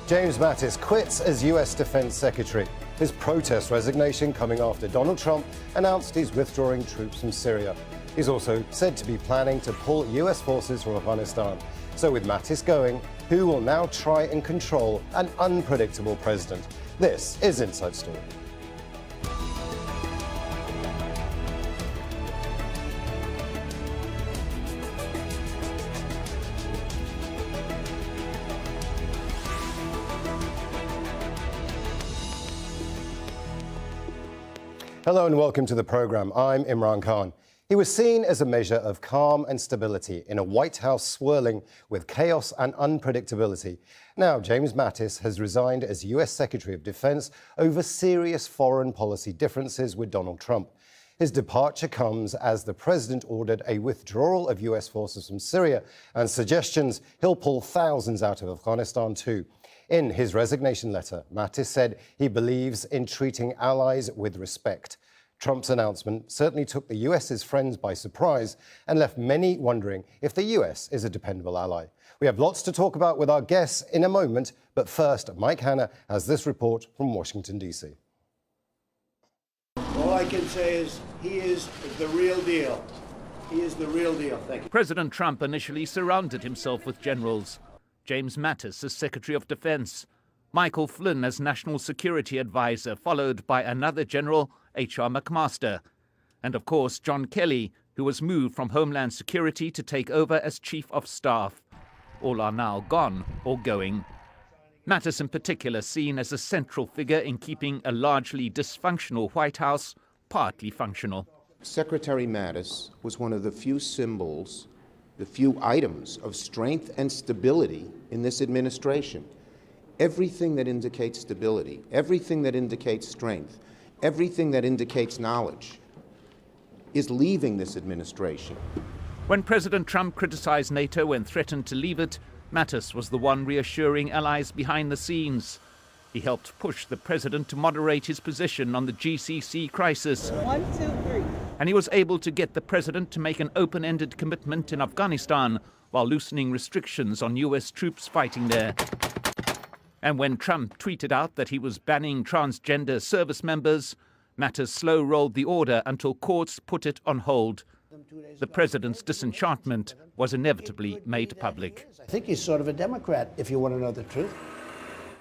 James Mattis quits as US Defense Secretary. His protest resignation coming after Donald Trump announced he's withdrawing troops from Syria. He's also said to be planning to pull US forces from Afghanistan. So with Mattis going, who will now try and control an unpredictable president? This is Inside Story. Hello and welcome to the programme. I'm Imran Khan. He was seen as a measure of calm and stability in a White House swirling with chaos and unpredictability. Now, James Mattis has resigned as US Secretary of Defense over serious foreign policy differences with Donald Trump. His departure comes as the president ordered a withdrawal of US forces from Syria and suggestions he'll pull thousands out of Afghanistan too. In his resignation letter, Mattis said he believes in treating allies with respect. Trump's announcement certainly took the US's friends by surprise and left many wondering if the US is a dependable ally. We have lots to talk about with our guests in a moment, but first, Mike Hanna has this report from Washington, D.C. All I can say is he is the real deal. He is the real deal. Thank you. President Trump initially surrounded himself with generals. James Mattis as Secretary of Defense, Michael Flynn as National Security Advisor, followed by another general, H.R. McMaster, and of course John Kelly, who was moved from Homeland Security to take over as Chief of Staff. All are now gone or going. Mattis in particular seen as a central figure in keeping a largely dysfunctional White House partly functional. Secretary Mattis was one of the few symbols, the few items of strength and stability in this administration. Everything that indicates stability, everything that indicates strength, everything that indicates knowledge is leaving this administration. When President Trump criticized NATO and threatened to leave it, Mattis was the one reassuring allies behind the scenes. He helped push the president to moderate his position on the GCC crisis. 1, 2, 3. And he was able to get the president to make an open-ended commitment in Afghanistan while loosening restrictions on US troops fighting there. And when Trump tweeted out that he was banning transgender service members, Mattis slow-rolled the order until courts put it on hold. The president's disenchantment was inevitably made public. I think he's sort of a Democrat, if you want to know the truth.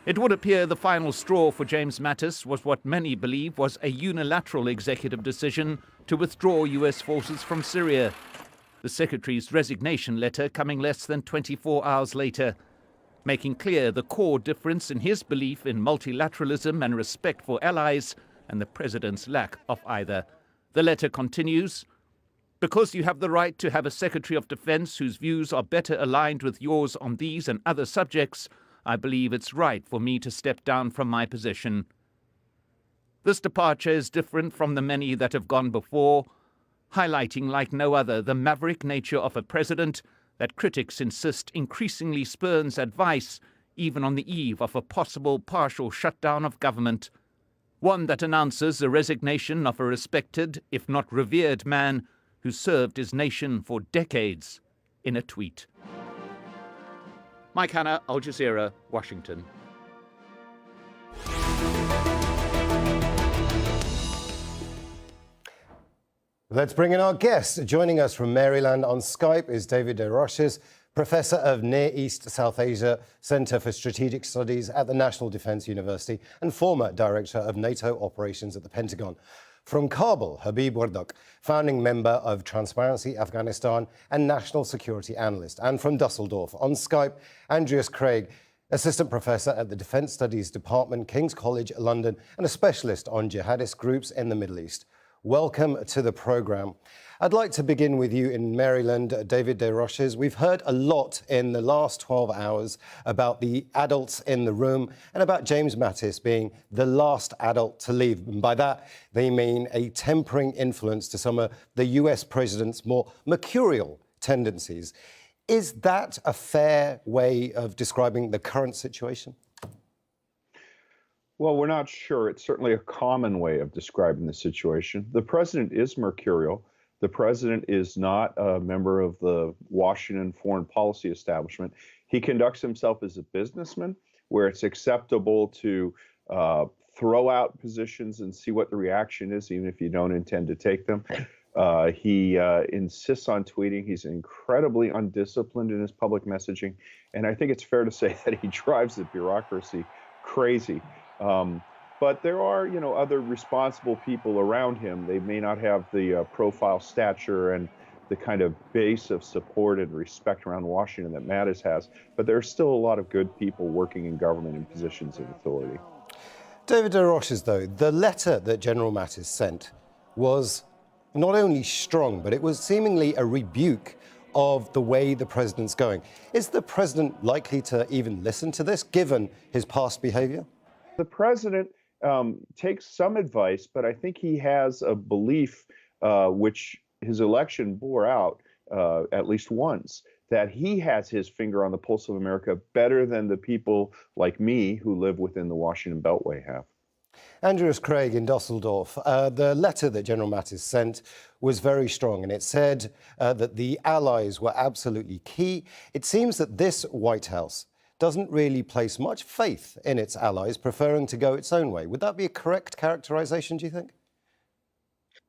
It would appear the final straw for James Mattis was what many believe was a unilateral executive decision to withdraw US forces from Syria. The secretary's resignation letter coming less than 24 hours later, making clear the core difference in his belief in multilateralism and respect for allies and the president's lack of either. The letter continues, "Because you have the right to have a Secretary of Defense whose views are better aligned with yours on these and other subjects, I believe it's right for me to step down from my position." This departure is different from the many that have gone before, highlighting like no other the maverick nature of a president that critics insist increasingly spurns advice even on the eve of a possible partial shutdown of government. One that announces the resignation of a respected, if not revered man who served his nation for decades in a tweet. Mike Hanna, Al Jazeera, Washington. Let's bring in our guest. Joining us from Maryland on Skype is David Roches, Professor of Near East South Asia Center for Strategic Studies at the National Defense University and former Director of NATO Operations at the Pentagon. From Kabul, Habib Wardak, founding member of Transparency Afghanistan and National Security Analyst. And from Dusseldorf, on Skype, Andreas Krieg, Assistant Professor at the Defense Studies Department, King's College, London, and a specialist on jihadist groups in the Middle East. Welcome to the programme. I'd like to begin with you in Maryland, David Roches. We've heard a lot in the last 12 hours about the adults in the room and about James Mattis being the last adult to leave. And by that, they mean a tempering influence to some of the US president's more mercurial tendencies. Is that a fair way of describing the current situation? Well, we're not sure. It's certainly a common way of describing the situation. The president is mercurial. The president is not a member of the Washington foreign policy establishment. He conducts himself as a businessman, where it's acceptable to throw out positions and see what the reaction is, even if you don't intend to take them. He insists on tweeting. He's incredibly undisciplined in his public messaging. And I think it's fair to say that he drives the bureaucracy crazy. But there are, other responsible people around him. They may not have the profile stature and the kind of base of support and respect around Washington that Mattis has, but there are still a lot of good people working in government in positions of authority. David de Roches, though, the letter that General Mattis sent was not only strong, but it was seemingly a rebuke of the way the president's going. Is the president likely to even listen to this, given his past behavior? The president takes some advice, but I think he has a belief, which his election bore out at least once, that he has his finger on the pulse of America better than the people like me who live within the Washington Beltway have. Andreas Krieg in Dusseldorf, the letter that General Mattis sent was very strong, and it said that the allies were absolutely key. It seems that this White House doesn't really place much faith in its allies, preferring to go its own way. Would that be a correct characterization, do you think?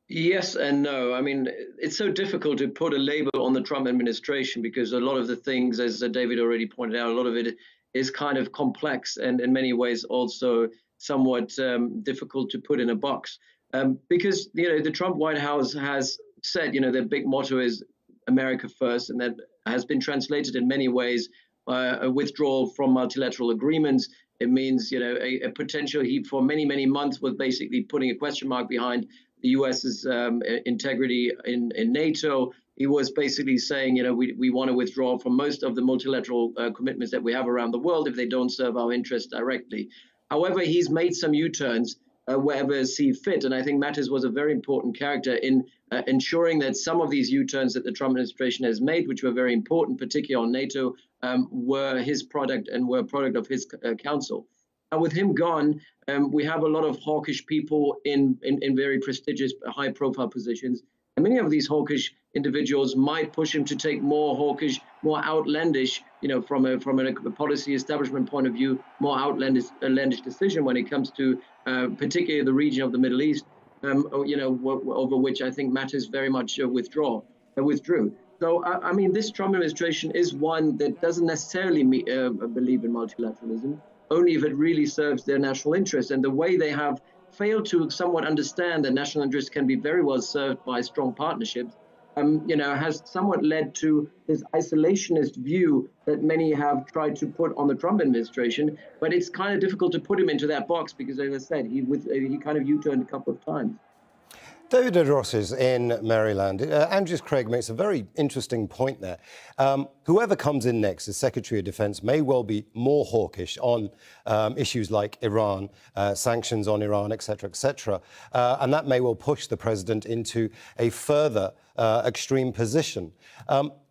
Yes and no. I mean, it's so difficult to put a label on the Trump administration because a lot of the things, as David already pointed out, a lot of it is kind of complex and in many ways also somewhat difficult to put in a box. Because, the Trump White House has said, their big motto is America first, and that has been translated in many ways, a withdrawal from multilateral agreements. It means, a potential he for many, many months was basically putting a question mark behind the U.S.'s integrity in NATO. He was basically saying, we want to withdraw from most of the multilateral commitments that we have around the world if they don't serve our interests directly. However, he's made some U-turns wherever see fit. And I think Mattis was a very important character in ensuring that some of these U-turns that the Trump administration has made, which were very important, particularly on NATO, were his product and were a product of his counsel. And with him gone, we have a lot of hawkish people in very prestigious, high-profile positions. And many of these hawkish individuals might push him to take more hawkish, more outlandish, from a policy establishment point of view, more outlandish decision when it comes to particularly the region of the Middle East, over which I think Mattis very much withdrew. So, I mean, this Trump administration is one that doesn't necessarily believe in multilateralism, only if it really serves their national interests. And the way they have failed to somewhat understand that national interests can be very well served by strong partnerships, has somewhat led to this isolationist view that many have tried to put on the Trump administration. But it's kind of difficult to put him into that box because, as I said, he kind of U-turned a couple of times. David de Roches in Maryland. Andreas Krieg makes a very interesting point there. Whoever comes in next as Secretary of Defense may well be more hawkish on issues like Iran, sanctions on Iran, et cetera, and that may well push the president into a further extreme position.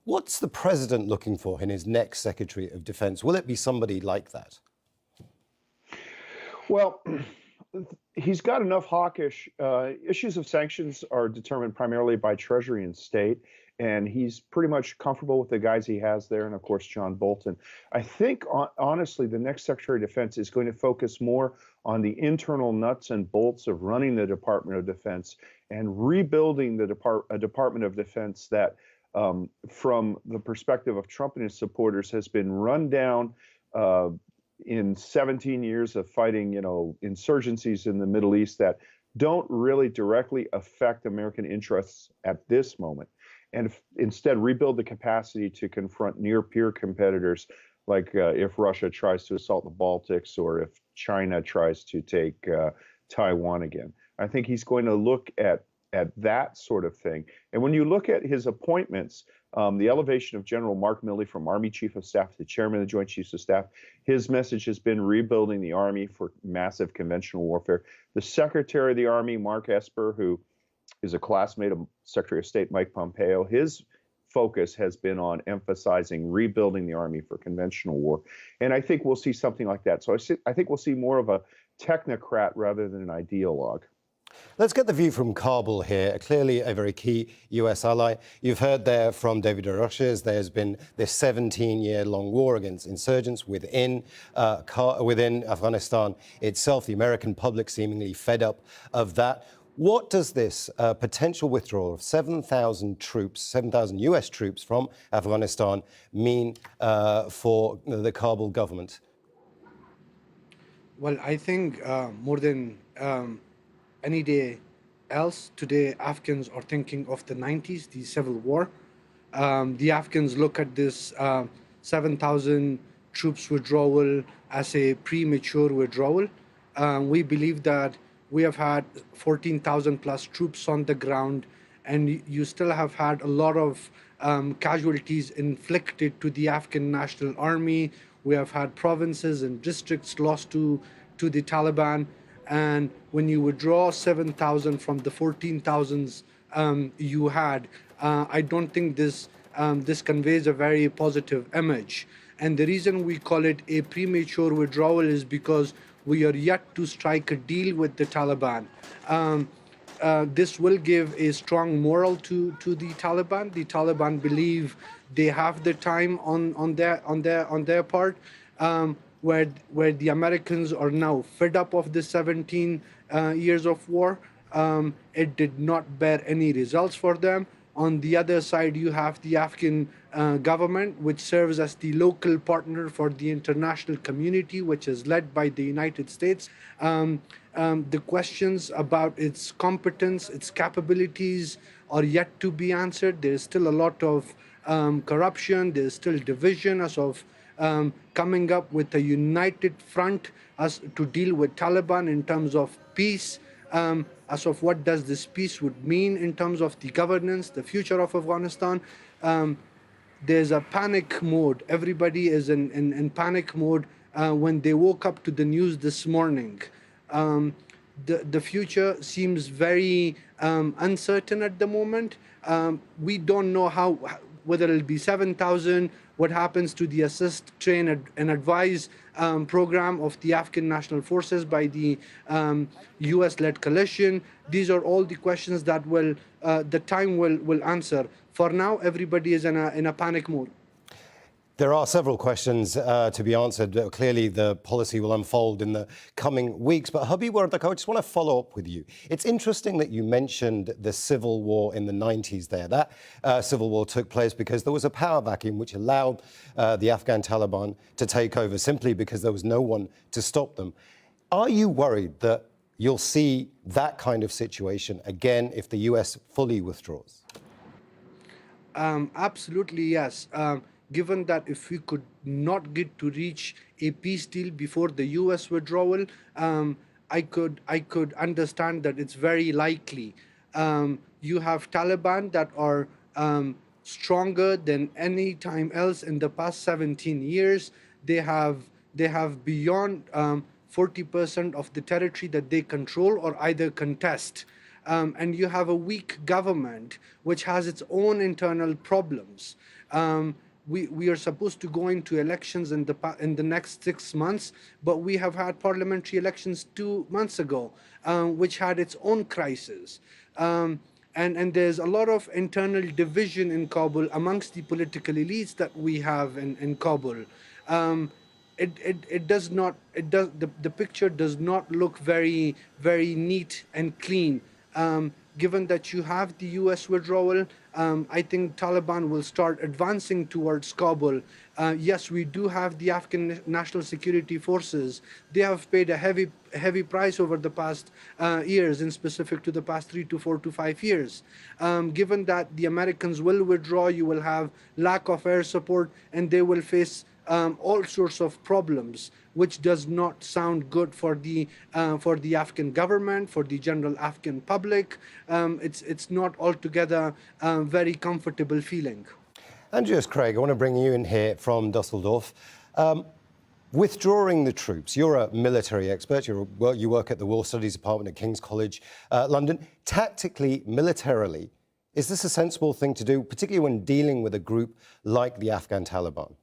What's the president looking for in his next Secretary of Defense? Will it be somebody like that? Well, he's got enough hawkish. Issues of sanctions are determined primarily by Treasury and State, and he's pretty much comfortable with the guys he has there, and of course, John Bolton. I think, honestly, the next Secretary of Defense is going to focus more on the internal nuts and bolts of running the Department of Defense and rebuilding the Department of Defense that, from the perspective of Trump and his supporters, has been run down in 17 years of fighting, insurgencies in the Middle East that don't really directly affect American interests at this moment, and instead rebuild the capacity to confront near-peer competitors, like if Russia tries to assault the Baltics or if China tries to take Taiwan again. I think he's going to look at that sort of thing. And when you look at his appointments, the elevation of General Mark Milley from Army Chief of Staff to Chairman of the Joint Chiefs of Staff, his message has been rebuilding the Army for massive conventional warfare. The Secretary of the Army, Mark Esper, who is a classmate of Secretary of State Mike Pompeo, his focus has been on emphasizing rebuilding the Army for conventional war. And I think we'll see something like that. So I think we'll see more of a technocrat rather than an ideologue. Let's get the view from Kabul here, clearly a very key US ally. You've heard there from David Roches, there's been this 17-year-long war against insurgents within Afghanistan itself, the American public seemingly fed up of that. What does this potential withdrawal of 7,000 troops, 7,000 US troops from Afghanistan mean for the Kabul government? Well, I think more than any day else, today Afghans are thinking of the 90s, the civil war. The Afghans look at this 7,000 troops withdrawal as a premature withdrawal. We believe that we have had 14,000 plus troops on the ground, and you still have had a lot of casualties inflicted to the Afghan National Army. We have had provinces and districts lost to the Taliban. And when you withdraw 7,000 from the 14,000 you had, I don't think this conveys a very positive image. And the reason we call it a premature withdrawal is because we are yet to strike a deal with the Taliban. This will give a strong moral to the Taliban. The Taliban believe they have the time on their part, where the Americans are now fed up of the 17 years of war. It did not bear any results for them. On the other side, you have the Afghan government, which serves as the local partner for the international community, which is led by the United States. The questions about its competence, its capabilities are yet to be answered. There is still a lot of corruption. There is still division as of coming up with a united front as to deal with Taliban in terms of peace. As of what does this peace would mean in terms of the governance, the future of Afghanistan. There's a panic mode. Everybody is in panic mode when they woke up to the news this morning. The future seems very uncertain at the moment. We don't know whether it'll be 7,000, what happens to the assist, train, and advise program of the Afghan National Forces by the US-led coalition. These are all the questions that the time will answer. For now, everybody is in a panic mode. There are several questions to be answered. Clearly, the policy will unfold in the coming weeks. But Habib Wardaka, I just want to follow up with you. It's interesting that you mentioned the civil war in the 90s there. That civil war took place because there was a power vacuum which allowed the Afghan Taliban to take over simply because there was no one to stop them. Are you worried that you'll see that kind of situation again if the US fully withdraws? Absolutely, yes. Given that if we could not get to reach a peace deal before the US withdrawal, I could understand that it's very likely. You have Taliban that are stronger than any time else in the past 17 years. They have beyond 40% of the territory that they control or either contest. And you have a weak government which has its own internal problems. We are supposed to go into elections in the next 6 months, but we have had parliamentary elections 2 months ago, which had its own crisis. And there's a lot of internal division in Kabul amongst the political elites that we have in Kabul. The picture does not look very, very neat and clean. Given that you have the US withdrawal, I think Taliban will start advancing towards Kabul. Yes, we do have the Afghan National Security Forces. They have paid a heavy price over the past years, in specific to the past 3 to 4 to 5 years. Given that the Americans will withdraw, you will have lack of air support, and they will face all sorts of problems, which does not sound good for the Afghan government, for the general Afghan public. It's not altogether very comfortable feeling. Andreas, Krieg, I want to bring you in here from Dusseldorf. Withdrawing the troops, you're a military expert, you work at the War Studies Department at King's College London. Tactically, militarily, is this a sensible thing to do, particularly when dealing with a group like the Afghan Taliban?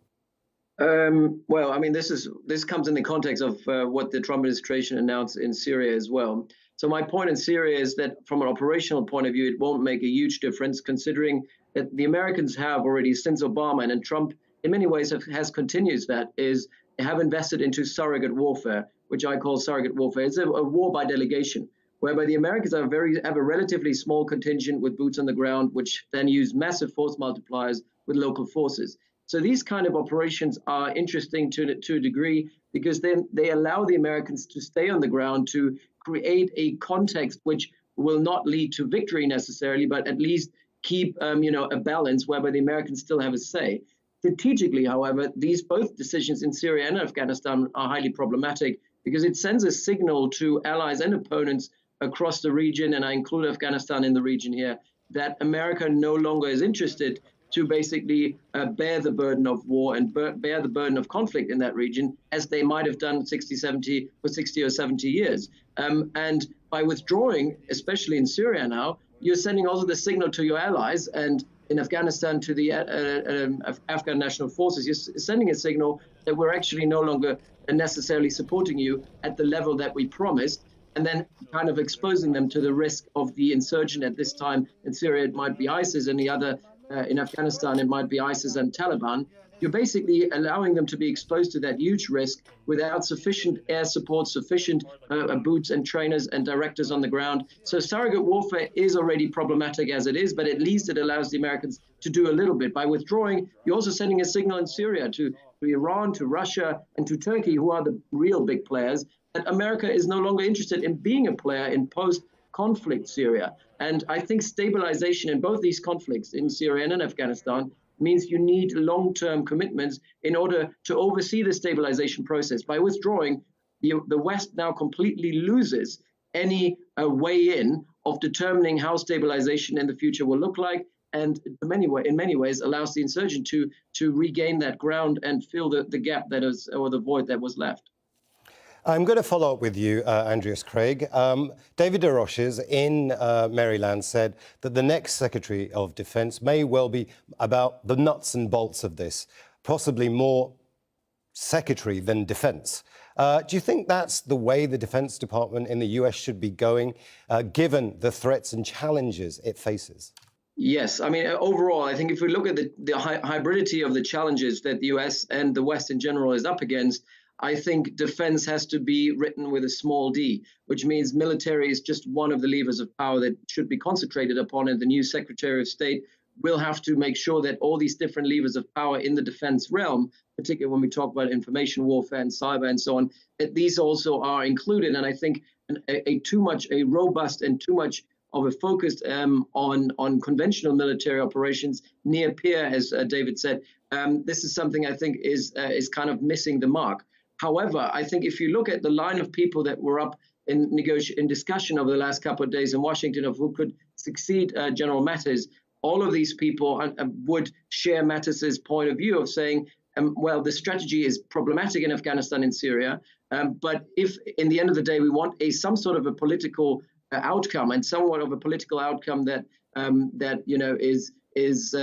Well, I mean, this comes in the context of what the Trump administration announced in Syria as well. So my point in Syria is that from an operational point of view, it won't make a huge difference, considering that the Americans have already, since Obama and Trump, in many ways has continues that, is have invested into surrogate warfare, which I call surrogate warfare. It's a war by delegation, whereby the Americans have a relatively small contingent with boots on the ground, which then use massive force multipliers with local forces. So these kind of operations are interesting to a degree, because then they allow the Americans to stay on the ground, to create a context which will not lead to victory necessarily, but at least keep a balance whereby the Americans still have a say. Strategically, however, these both decisions in Syria and Afghanistan are highly problematic, because it sends a signal to allies and opponents across the region, and I include Afghanistan in the region here, that America no longer is interested to basically bear the burden of war and bear the burden of conflict in that region, as they might have done 60 or 70 years. And by withdrawing, especially in Syria now, you're sending also the signal to your allies, and in Afghanistan to the Afghan national forces, you're sending a signal that we're actually no longer necessarily supporting you at the level that we promised, and then kind of exposing them to the risk of the insurgent. At this time in Syria, it might be ISIS, and the other in Afghanistan, it might be ISIS and Taliban. You're basically allowing them to be exposed to that huge risk without sufficient air support, sufficient boots and trainers and directors on the ground. So surrogate warfare is already problematic as it is, but at least it allows the Americans to do a little bit. By withdrawing, you're also sending a signal in Syria to Iran, to Russia, and to Turkey, who are the real big players, that America is no longer interested in being a player in post-conflict Syria. And I think stabilization in both these conflicts, in Syria and in Afghanistan, means you need long-term commitments in order to oversee the stabilization process. By withdrawing, the West now completely loses any way in of determining how stabilization in the future will look like, and in many ways allows the insurgent to regain that ground and fill the gap that is, or the void that was left. I'm going to follow up with you, Andreas Krieg. David de Roches in Maryland said that the next Secretary of Defense may well be about the nuts and bolts of this, possibly more secretary than defense. Do you think that's the way the Defense Department in the US should be going, given the threats and challenges it faces? Yes, I mean, overall, I think if we look at the hybridity of the challenges that the US and the West in general is up against, I think defense has to be written with a small d, which means military is just one of the levers of power that should be concentrated upon, and the new Secretary of State will have to make sure that all these different levers of power in the defense realm, particularly when we talk about information warfare and cyber and so on, that these also are included. And I think a robust and too much of a focus on conventional military operations near peer, as David said, this is something I think is kind of missing the mark. However, I think if you look at the line of people that were up in discussion over the last couple of days in Washington of who could succeed General Mattis, all of these people would share Mattis's point of view of saying, well, the strategy is problematic in Afghanistan and Syria, but if in the end of the day we want some sort of a political outcome, and somewhat of a political outcome that is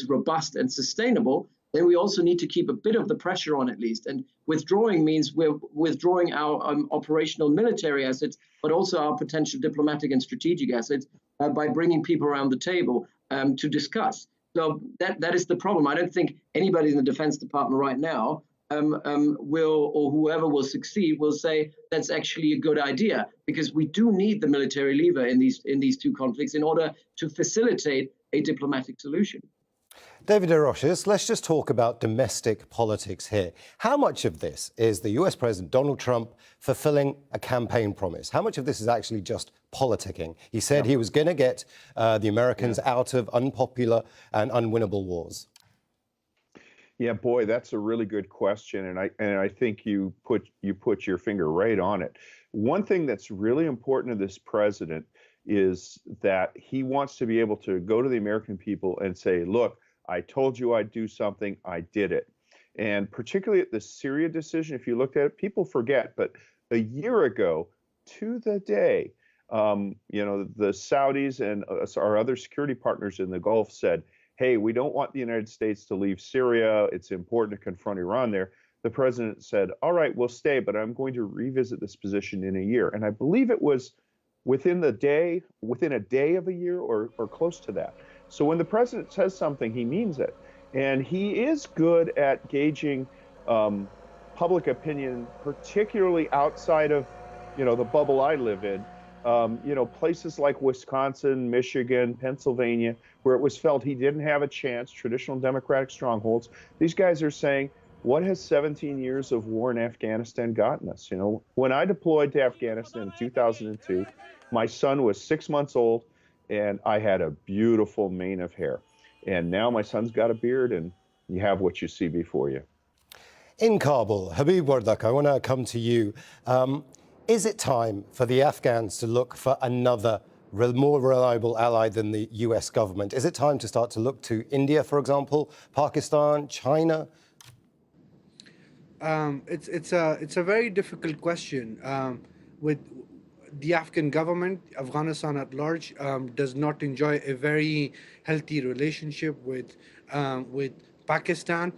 robust and sustainable, then we also need to keep a bit of the pressure on at least. And withdrawing means we're withdrawing our operational military assets, but also our potential diplomatic and strategic assets by bringing people around the table to discuss. So that is the problem. I don't think anybody in the Defense Department right now will, or whoever will succeed, will say that's actually a good idea, because we do need the military lever in these two conflicts in order to facilitate a diplomatic solution. David de Roches, let's just talk about domestic politics here. How much of this is the US President Donald Trump fulfilling a campaign promise? How much of this is actually just politicking? He said he was going to get the Americans out of unpopular and unwinnable wars. Yeah, boy, that's a really good question, and I think you put your finger right on it. One thing that's really important to this president is that he wants to be able to go to the American people and say, look, I told you I'd do something, I did it. And particularly at the Syria decision, if you looked at it, people forget, but a year ago to the day, the Saudis and our other security partners in the Gulf said, hey, we don't want the United States to leave Syria. It's important to confront Iran there. the president said, all right, we'll stay, but I'm going to revisit this position in a year. And I believe it was within a day of a year or close to that. So when the president says something, he means it. And he is good at gauging public opinion, particularly outside of, the bubble I live in. Places like Wisconsin, Michigan, Pennsylvania, where it was felt he didn't have a chance, traditional Democratic strongholds. These guys are saying, what has 17 years of war in Afghanistan gotten us? When I deployed to Afghanistan in 2002, my son was 6 months old, and I had a beautiful mane of hair. And now my son's got a beard, and you have what you see before you. In Kabul, Habib Wardak, I want to come to you. Is it time for the Afghans to look for another more reliable ally than the US government? Is it time to start to look to India, for example, Pakistan, China? It's a very difficult question. With the Afghan government, Afghanistan at large does not enjoy a very healthy relationship with Pakistan,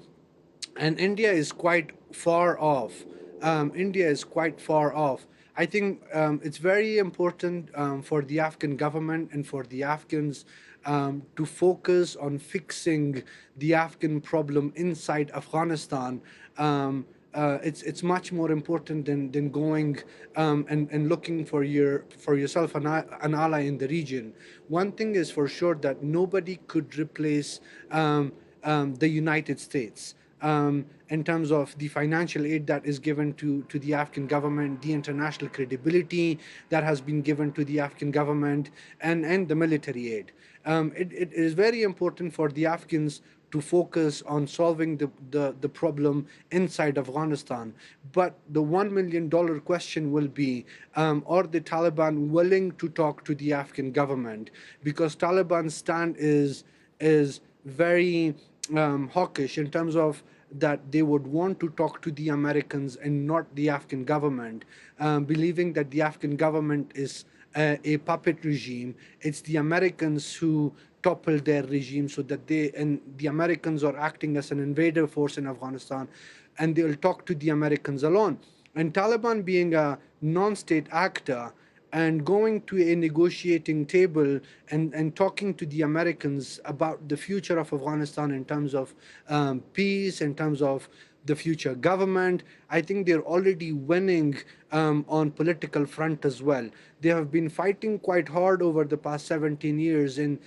and India is quite far off. I think it's very important for the Afghan government and for the Afghans to focus on fixing the Afghan problem inside Afghanistan. It's much more important than going and looking for yourself an ally in the region. One thing is for sure that nobody could replace the United States. In terms of the financial aid that is given to the Afghan government, the international credibility that has been given to the Afghan government, and the military aid. It is very important for the Afghans to focus on solving the problem inside Afghanistan. But the $1 million question will be, are the Taliban willing to talk to the Afghan government? Because Taliban's stand is very hawkish in terms of that they would want to talk to the Americans and not the Afghan government, believing that the Afghan government is a puppet regime. It's the Americans who topple their regime, so that the Americans are acting as an invader force in Afghanistan, and they'll talk to the Americans alone. And Taliban being a non-state actor and going to a negotiating table and talking to the Americans about the future of Afghanistan in terms of peace, in terms of the future government, I think they're already winning on political front as well. They have been fighting quite hard over the past 17 years and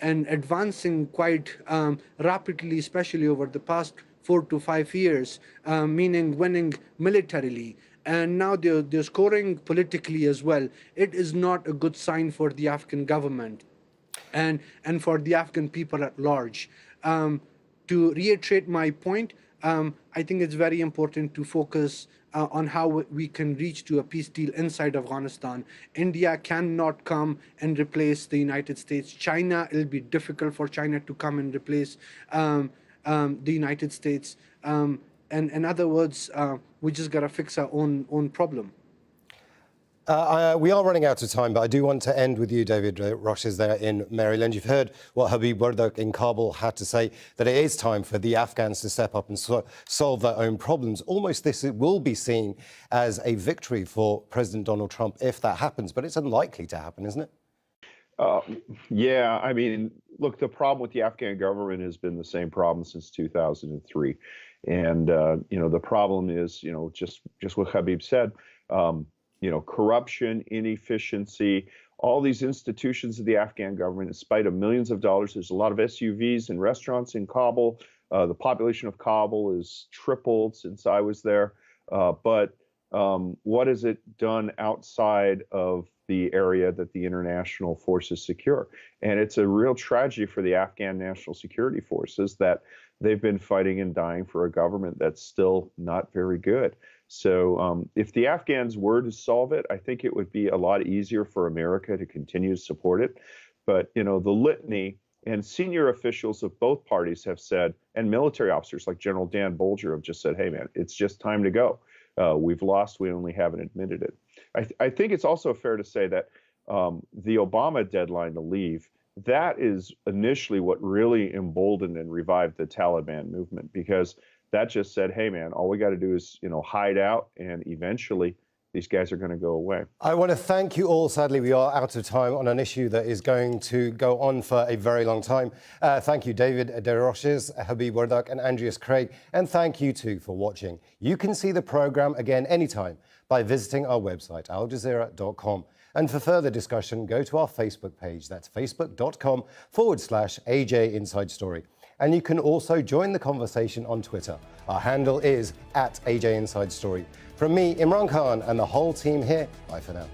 advancing quite rapidly, especially over the past 4 to 5 years, meaning winning militarily. And now they're scoring politically as well. It is not a good sign for the Afghan government and for the Afghan people at large. To reiterate my point, I think it's very important to focus on how we can reach to a peace deal inside Afghanistan. India cannot come and replace the United States. China, it'll be difficult for China to come and replace the United States. And in other words, we just got to fix our own problem. We are running out of time, but I do want to end with you, David Roches, there in Maryland. You've heard what Habib Wardak in Kabul had to say, that it is time for the Afghans to step up and solve their own problems. Almost this will be seen as a victory for President Donald Trump if that happens, but it's unlikely to happen, isn't it? Yeah, I mean, look, the problem with the Afghan government has been the same problem since 2003. And, the problem is, just what Habib said, corruption, inefficiency, all these institutions of the Afghan government, in spite of millions of dollars. There's a lot of SUVs and restaurants in Kabul. The population of Kabul is tripled since I was there. But what has it done outside of the area that the international forces secure? And it's a real tragedy for the Afghan National Security Forces that they've been fighting and dying for a government that's still not very good. So if the Afghans were to solve it, I think it would be a lot easier for America to continue to support it. But, the litany, and senior officials of both parties have said, and military officers like General Dan Bolger have just said, hey, man, it's just time to go. We've lost. We only haven't admitted it. I think it's also fair to say that the Obama deadline to leave, that is initially what really emboldened and revived the Taliban movement, because that just said, hey, man, all we got to do is, hide out, and eventually these guys are going to go away. I want to thank you all. Sadly, we are out of time on an issue that is going to go on for a very long time. Thank you, David de Roches, Habib Wardak, and Andreas Krieg. And thank you, too, for watching. You can see the programme again anytime by visiting our website, aljazeera.com. And for further discussion, go to our Facebook page. That's facebook.com/AJ Inside Story. And you can also join the conversation on Twitter. Our handle is @AJ Inside Story. From me, Imran Khan, and the whole team here, bye for now.